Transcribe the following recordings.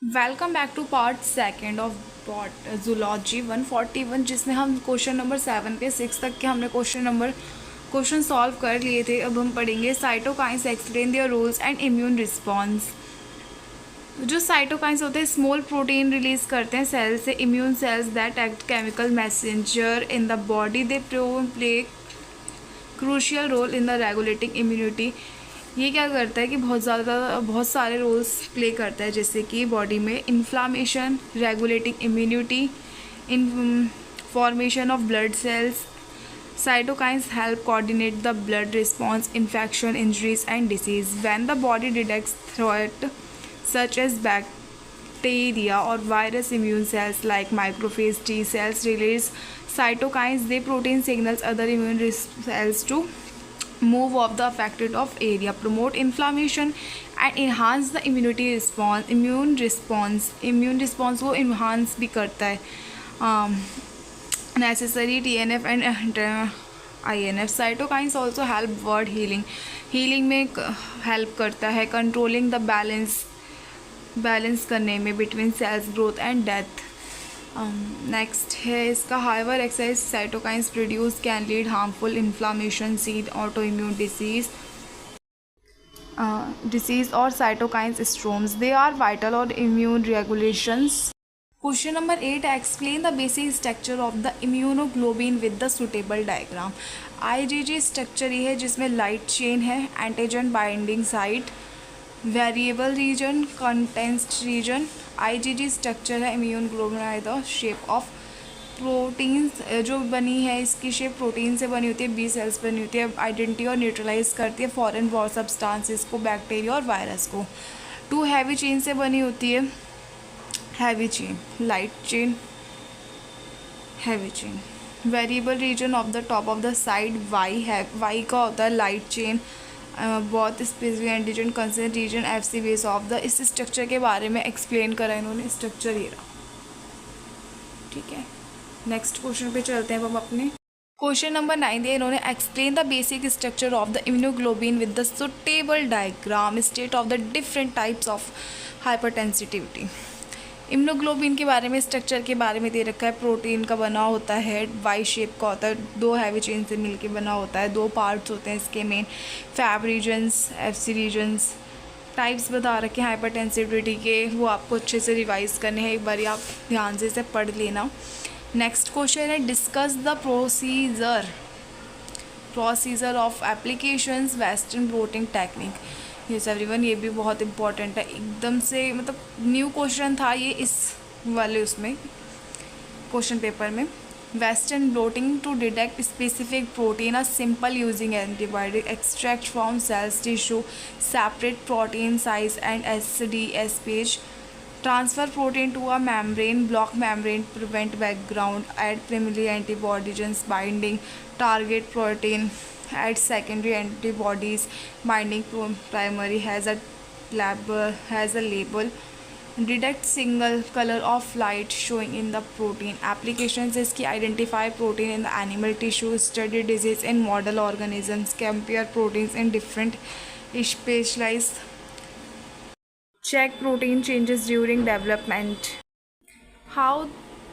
Welcome back to part second of bot zoology 141, जिसमें हम question number 7 पे 6 तक के हमने क्वेश्चन सॉल्व कर लिए थे। अब हम पढ़ेंगे cytokines explain their roles and immune response. जो साइटोकाइंस होते हैं स्मॉल प्रोटीन रिलीज करते हैं सेल से immune cells that act chemical messenger in the body. They play crucial role in the regulating immunity. ये क्या करता है कि बहुत सारे रोल्स प्ले करता है, जैसे कि बॉडी में inflammation, regulating immunity, in formation of blood cells. Cytokines help coordinate the blood response, infection, injuries, and disease. When the body detects threat such as bacteria or virus, immune cells like macrophage T cells release cytokines. They protein signals other immune cells to move off the affected of area, promote inflammation, and enhance the immunity response. Immune response को enhance भी करता है. Necessary TNF and INF. Cytokines also help word healing में help करता है, controlling the balance करने में between cells growth and death. Next है इसका higher excess cytokines produce can lead harmful inflammation, seed autoimmune disease और cytokines storms. They are vital और immune regulations. Question number 8, explain the basic structure of the immunoglobulin with the suitable diagram. IgG structure ये है जिसमें light chain है, antigen binding site, variable region, constant reason. IgG structure है immunoglobulin the shape of proteins. जो बनी है इसकी shape protein से बनी होती है, बी सेल्स बनी होती है, आइडेंटिटी और न्यूट्रलाइज करती है फॉरेन सब्सटेंसेस को, बैक्टीरिया और वायरस को. 2 हैवी चेन से बनी होती है, heavy chain, light chain, heavy chain. Variable region of the top of the side Y है, वाई का होता है लाइट चेन. बहुत specific antigen concern region Fc base of the. इस स्ट्रक्चर के बारे में एक्सप्लेन करा इन्होंने, स्ट्रक्चर ये रहा. ठीक है, नेक्स्ट क्वेश्चन पे चलते हैं अब हम अपने. क्वेश्चन नंबर 9 दिया इन्होंने, explain the basic structure of the immunoglobulin with the suitable diagram, state of the different types of hypersensitivity. Immunoglobulin के बारे में, स्ट्रक्चर के बारे में दे रखा है. प्रोटीन का बना होता है, वाई शेप का होता है, 2 हैवी चेन से मिलके बना होता है, 2 पार्ट्स होते हैं इसके main, Fab regions, Fc regions. Types बता रखे हैं हाइपरटेंसिविटी के, वो आपको अच्छे से रिवाइज करने हैं, एक बार आप ध्यान से इसे पढ़ लेना. नेक्स्ट क्वेश्चन है, discuss the procedure of applications western blotting technique. Yes everyone, ये भी बहुत इंपॉर्टेंट है, एकदम से मतलब न्यू क्वेश्चन था ये इस वाले उसमें क्वेश्चन पेपर में. Western blotting to detect specific protein are simple using antibiotic extract from cells tissue, separate protein size and SDS page, transfer protein to a membrane, block membrane, prevent background, add primary antibodies binding target protein, add secondary antibodies binding primary, has a label, detect single color of light showing in the protein. Applications इसकी identify protein in the animal tissue, study disease in model organisms, compare proteins in different species, check protein changes during development. How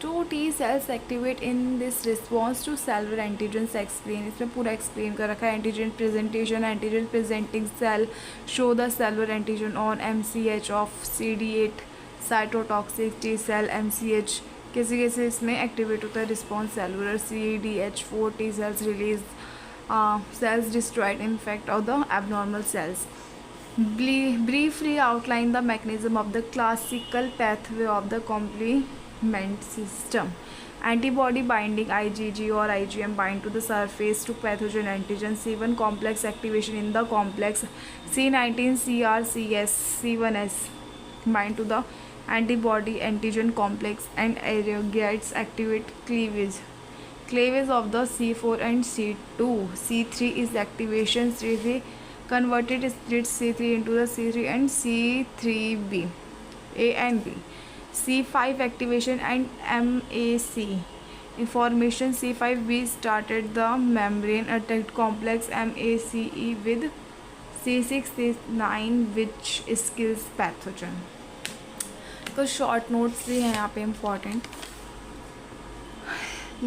do T cells activate in this response to cellular antigens? Explain. इसमें पूरा explain कर रखा है. Antigen presentation, antigen presenting cell show the cellular antigen on MCH of CD8 cytotoxic T cell. MCH कैसे कैसे इसमें activate होता है response. Cellular CDH4 T cells release cells destroyed infect of the abnormal cells. Briefly outline the mechanism of the classical pathway of the complement system. Antibody binding, IgG or IgM bind to the surface to pathogen antigen. C1 complex activation in the complex. C19 CRCS C1s bind to the antibody antigen complex and aggregates activate cleavage of the C4 and C2. C3 is activation. C3 converted splits C3 into the C3 and C3b, A and B. C5 activation and MAC information. C5b started the membrane attacked complex MACE with C6 C9 which kills pathogen. कुछ short notes भी हैं यहाँ पे important.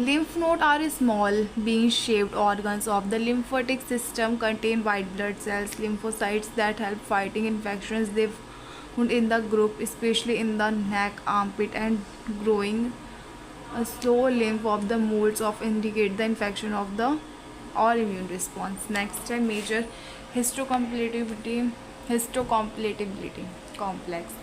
Lymph nodes are small, bean-shaped organs of the lymphatic system. Contain white blood cells, lymphocytes that help fighting infections. They found in the group, especially in the neck, armpit, and growing. A slow lymph of the molds of indicate the infection of the or immune response. Next time, major histocompatibility complex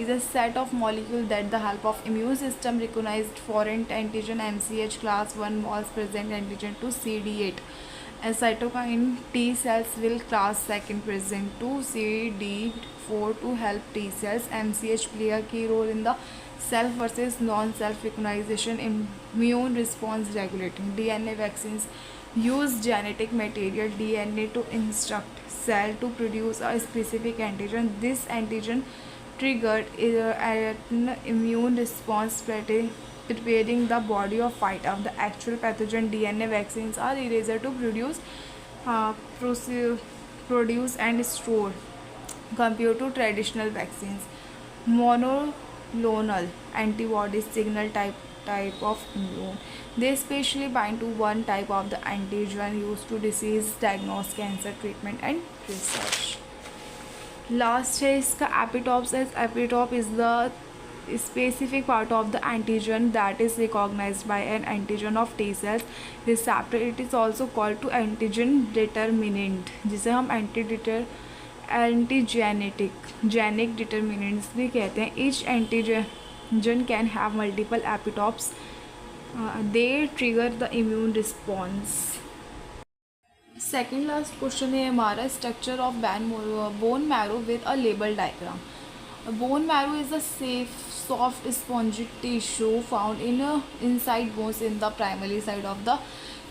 is a set of molecules that the help of immune system recognized foreign antigen MCH class 1 moles present antigen to CD8 and cytokine T cells will class second present to CD4 to help T cells. MCH play a key role in the self versus non-self recognition immune response regulating. DNA vaccines use genetic material DNA to instruct cell to produce a specific antigen. This antigen triggered an immune response preparing the body of fight of the actual pathogen. DNA vaccines are eraser to uh, produce and store compared to traditional vaccines. Monoclonal antibodies signal type of immune. They specially bind to one type of the antigen used to disease diagnose, cancer treatment and research. Last है इसका epitopes. As epitope is the specific part of the antigen that is recognized by an antigen of T cells receptor. It is also called to antigen determinant जिसे हम antigenic determinants भी कहते हैं. Each antigen can have multiple epitopes. They trigger the immune response. Second last question है हमारा structure of bone marrow with a label diagram. Bone marrow is a safe soft spongy tissue found inside bones in the primary side of the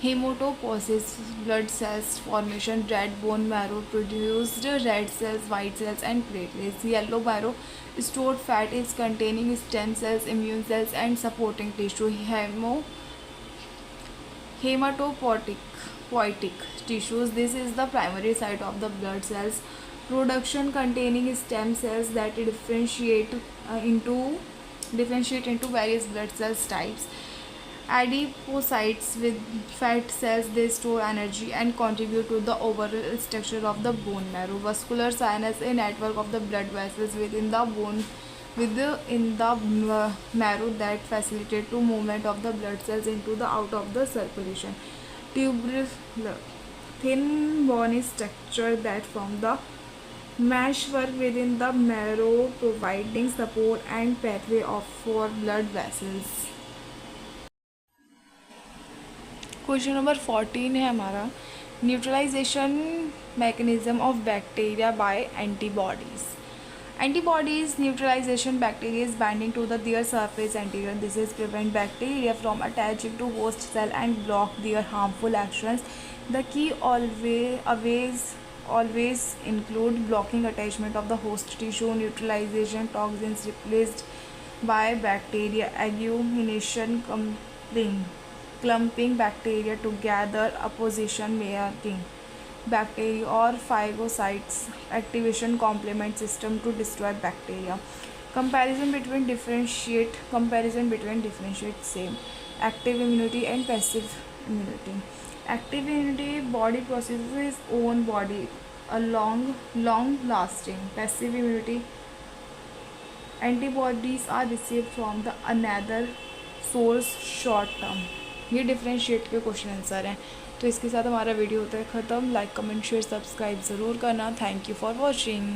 hematopoiesis. Blood cells formation. Red bone marrow produced red cells, white cells and platelets. Yellow marrow stored fat is containing stem cells, immune cells and supporting tissue. Hematopoietic tissues. This is the primary site of the blood cells production containing stem cells that differentiate into various blood cells types. Adipocytes with fat cells, they store energy and contribute to the overall structure of the bone marrow. Vascular sinus, a network of the blood vessels within the bone in the marrow that facilitate to movement of the blood cells into the out of the circulation. Tubular, thin bony structure that form the meshwork within the marrow providing support and pathway for blood vessels. Question number 14 है हमारा neutralization mechanism of bacteria by antibodies. Antibodies neutralization bacteria is binding to their surface antigen. This is prevent bacteria from attaching to host cell and block their harmful actions. The key always include blocking attachment of the host tissue, neutralization toxins replaced by bacteria, agglutination, clumping bacteria together, opposition making bacteria or phagocytes activation complement system to destroy bacteria. Comparison between differentiate same active immunity and passive immunity. Active immunity body processes its own body a long lasting. Passive immunity antibodies are received from the another source short term. ये differentiate के question answer हैं. तो इसके साथ हमारा video होता है ख़त्म. लाइक कमेंट शेयर सब्सक्राइब ज़रूर करना. Thank you for watching.